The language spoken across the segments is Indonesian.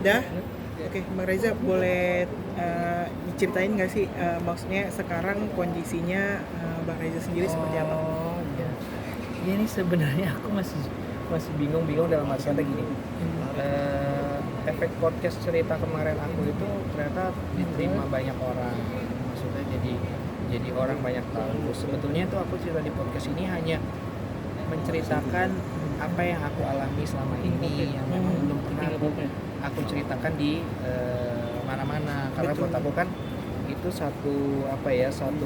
Udah? Oke, Bang Reza boleh diceritain nggak sih maksudnya sekarang kondisinya Bang Reza sendiri seperti apa? Oh iya. Ya ini sebenarnya aku masih bingung dalam arti kata gini. Efek podcast cerita kemarin aku itu ternyata diterima banyak orang. Maksudnya jadi orang banyak tahu. Sebetulnya tuh aku cerita di podcast ini hanya menceritakan apa yang aku alami selama ini yang memang belum pernah aku ceritakan di mana-mana, karena buat aku kan itu satu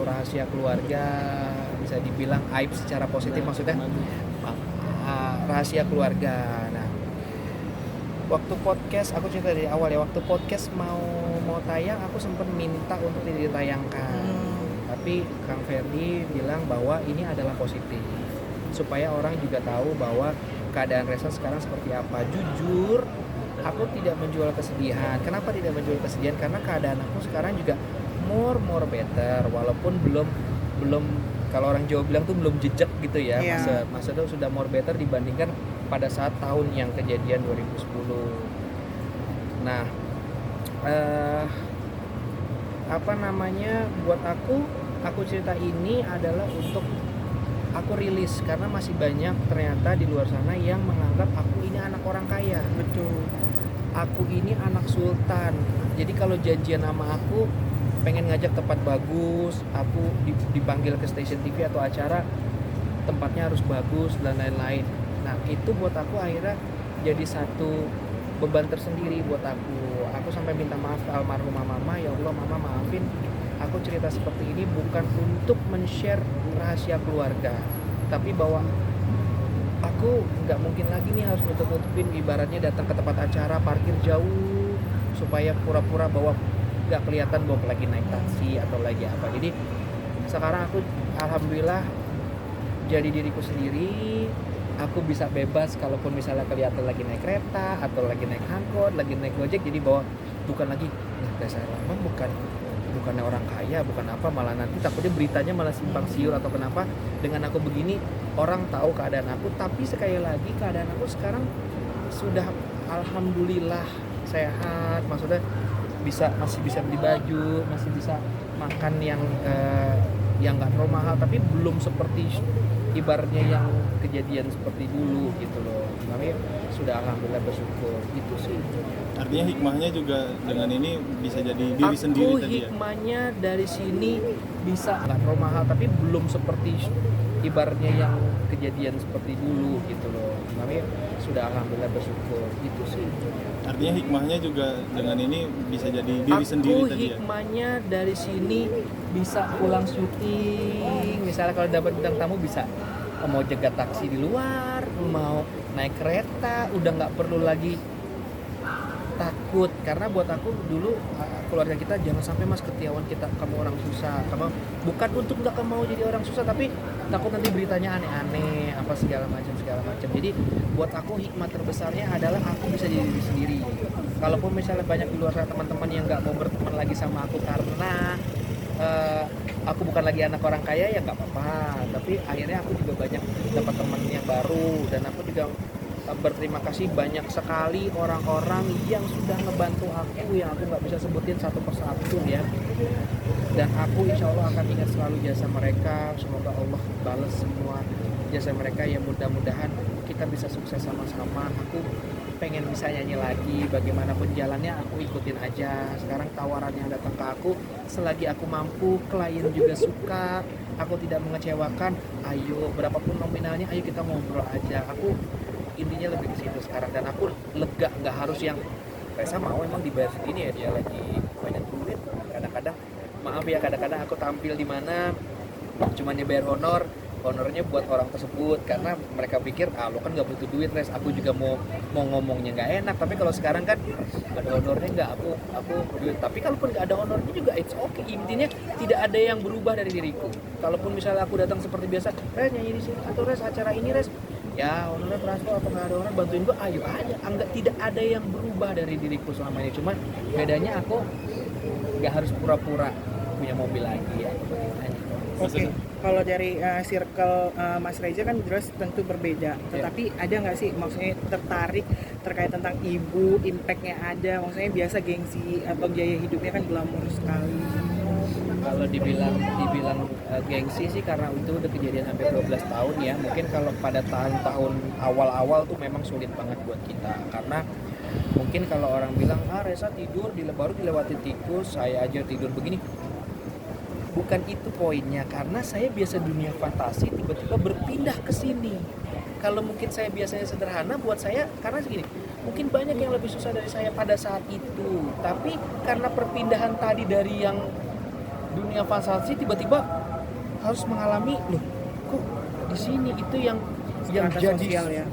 rahasia keluarga, bisa dibilang aib secara positif, maksudnya rahasia keluarga. Nah, waktu podcast aku cerita dari awal ya, waktu podcast mau tayang aku sempat minta untuk tidak ditayangkan, tapi Kang Ferdi bilang bahwa ini adalah positif supaya orang juga tahu bahwa keadaan Reza sekarang seperti apa. Jujur, aku tidak menjual kesedihan. Kenapa tidak menjual kesedihan? Karena keadaan aku sekarang juga more better, walaupun belum kalau orang Jawa bilang tuh belum jejak gitu ya. Maksudnya sudah more better dibandingkan pada saat tahun yang kejadian 2010. Nah, buat aku cerita ini adalah untuk aku rilis, karena masih banyak ternyata di luar sana yang menganggap aku ini anak orang kaya. Betul. Aku ini anak sultan. Jadi kalau janjian sama aku pengen ngajak tempat bagus, aku dipanggil ke stasiun TV atau acara, tempatnya harus bagus dan lain-lain. Nah, itu buat aku akhirnya jadi satu beban tersendiri buat aku. Aku sampai minta maaf ke almarhumah mama, ya Allah mama maafin, aku cerita seperti ini bukan untuk men-share rahasia keluarga, tapi bahwa aku nggak mungkin lagi nih harus nutup-nutupin, ibaratnya datang ke tempat acara parkir jauh supaya pura-pura bahwa nggak kelihatan bahwa lagi naik taksi atau lagi apa. Jadi sekarang aku alhamdulillah jadi diriku sendiri. Aku bisa bebas kalaupun misalnya kelihatan lagi naik kereta atau lagi naik angkot, lagi naik gojek, jadi bahwa bukan lagi dasar lama, bukannya orang kaya, bukan apa, malah nanti takutnya beritanya malah simpang siur atau kenapa. Dengan aku begini orang tahu keadaan aku, tapi sekali lagi keadaan aku sekarang sudah alhamdulillah sehat, maksudnya masih bisa beli baju, masih bisa makan yang nggak terlalu mahal, tapi belum seperti ibaratnya yang kejadian seperti dulu gitu loh. Tapi sudah alhamdulillah bersyukur gitu sih. Artinya hikmahnya juga dengan ini bisa jadi diri sendiri tadi ya? Hikmahnya dari sini bisa nggak terlalu mahal, tapi belum seperti ibaratnya yang kejadian seperti dulu gitu loh. Tapi sudah alhamdulillah bersyukur gitu sih. Artinya hikmahnya juga dengan ini bisa jadi diri sendiri tadi ya? Hikmahnya dari sini bisa pulang syuting, misalnya kalau dapat bintang tamu bisa mau jegat taksi di luar, mau naik kereta, udah nggak perlu lagi takut. Karena buat aku dulu keluarga kita jangan sampai mas ketahuan kamu orang susah, kamu bukan untuk nggak mau jadi orang susah, tapi takut nanti beritanya aneh-aneh apa segala macam. Jadi buat aku hikmah terbesarnya adalah aku bisa jadi diri sendiri. Kalaupun misalnya banyak di luar sana teman-teman yang nggak mau berteman lagi sama aku karena aku bukan lagi anak orang kaya, ya nggak apa-apa. Tapi akhirnya aku juga banyak dapat teman yang baru, dan aku juga berterima kasih banyak sekali orang-orang yang sudah ngebantu aku, yang aku nggak bisa sebutin satu persatu ya. Dan aku insya Allah akan ingat selalu jasa mereka. Semoga Allah balas semua jasa mereka, ya mudah-mudahan kita bisa sukses sama-sama. Aku pengen bisa nyanyi lagi, bagaimanapun jalannya aku ikutin aja. Sekarang tawaran yang datang ke aku, selagi aku mampu, klien juga suka, aku tidak mengecewakan, ayo berapapun nominalnya, ayo kita ngobrol aja. Aku intinya lebih ke situ sekarang, dan aku lega, nggak harus yang Reza mau emang dibayar segini ya, dia lagi banyak duit. Kadang-kadang maaf ya, kadang-kadang aku tampil di mana cuman dibayar honornya buat orang tersebut, karena mereka pikir lo kan nggak butuh duit Res, aku juga mau ngomongnya nggak enak. Tapi kalau sekarang kan ada honornya nggak, aku duit. Tapi kalaupun nggak ada honornya juga it's okay. Intinya tidak ada yang berubah dari diriku. Kalaupun misalnya aku datang seperti biasa, Res nyanyi di sini atau Res acara ini Res, ya honornya transfer atau nggak ada orang bantuin gue, ayo aja. Tidak ada yang berubah dari diriku selama ini. Cuman bedanya aku nggak harus pura-pura punya mobil lagi ya. Oke, kalau dari circle Mas Reza kan jelas tentu berbeda. Tetapi ada nggak sih maksudnya tertarik terkait tentang ibu, impactnya ada? Maksudnya biasa gengsi atau gaya hidupnya kan glamor sekali. Kalau dibilang gengsi sih karena itu udah kejadian hampir 12 tahun ya. Mungkin kalau pada tahun-tahun awal-awal tuh memang sulit banget buat kita. Karena mungkin kalau orang bilang, Reza tidur baru dilewati tikus, saya aja tidur begini. Bukan itu poinnya, karena saya biasa dunia fantasi tiba-tiba berpindah ke sini. Kalau mungkin saya biasanya sederhana, buat saya karena segini, mungkin banyak yang lebih susah dari saya pada saat itu. Tapi karena perpindahan tadi dari yang dunia fantasi tiba-tiba harus mengalami, loh kok di sini itu yang Strata jadi sosial ya.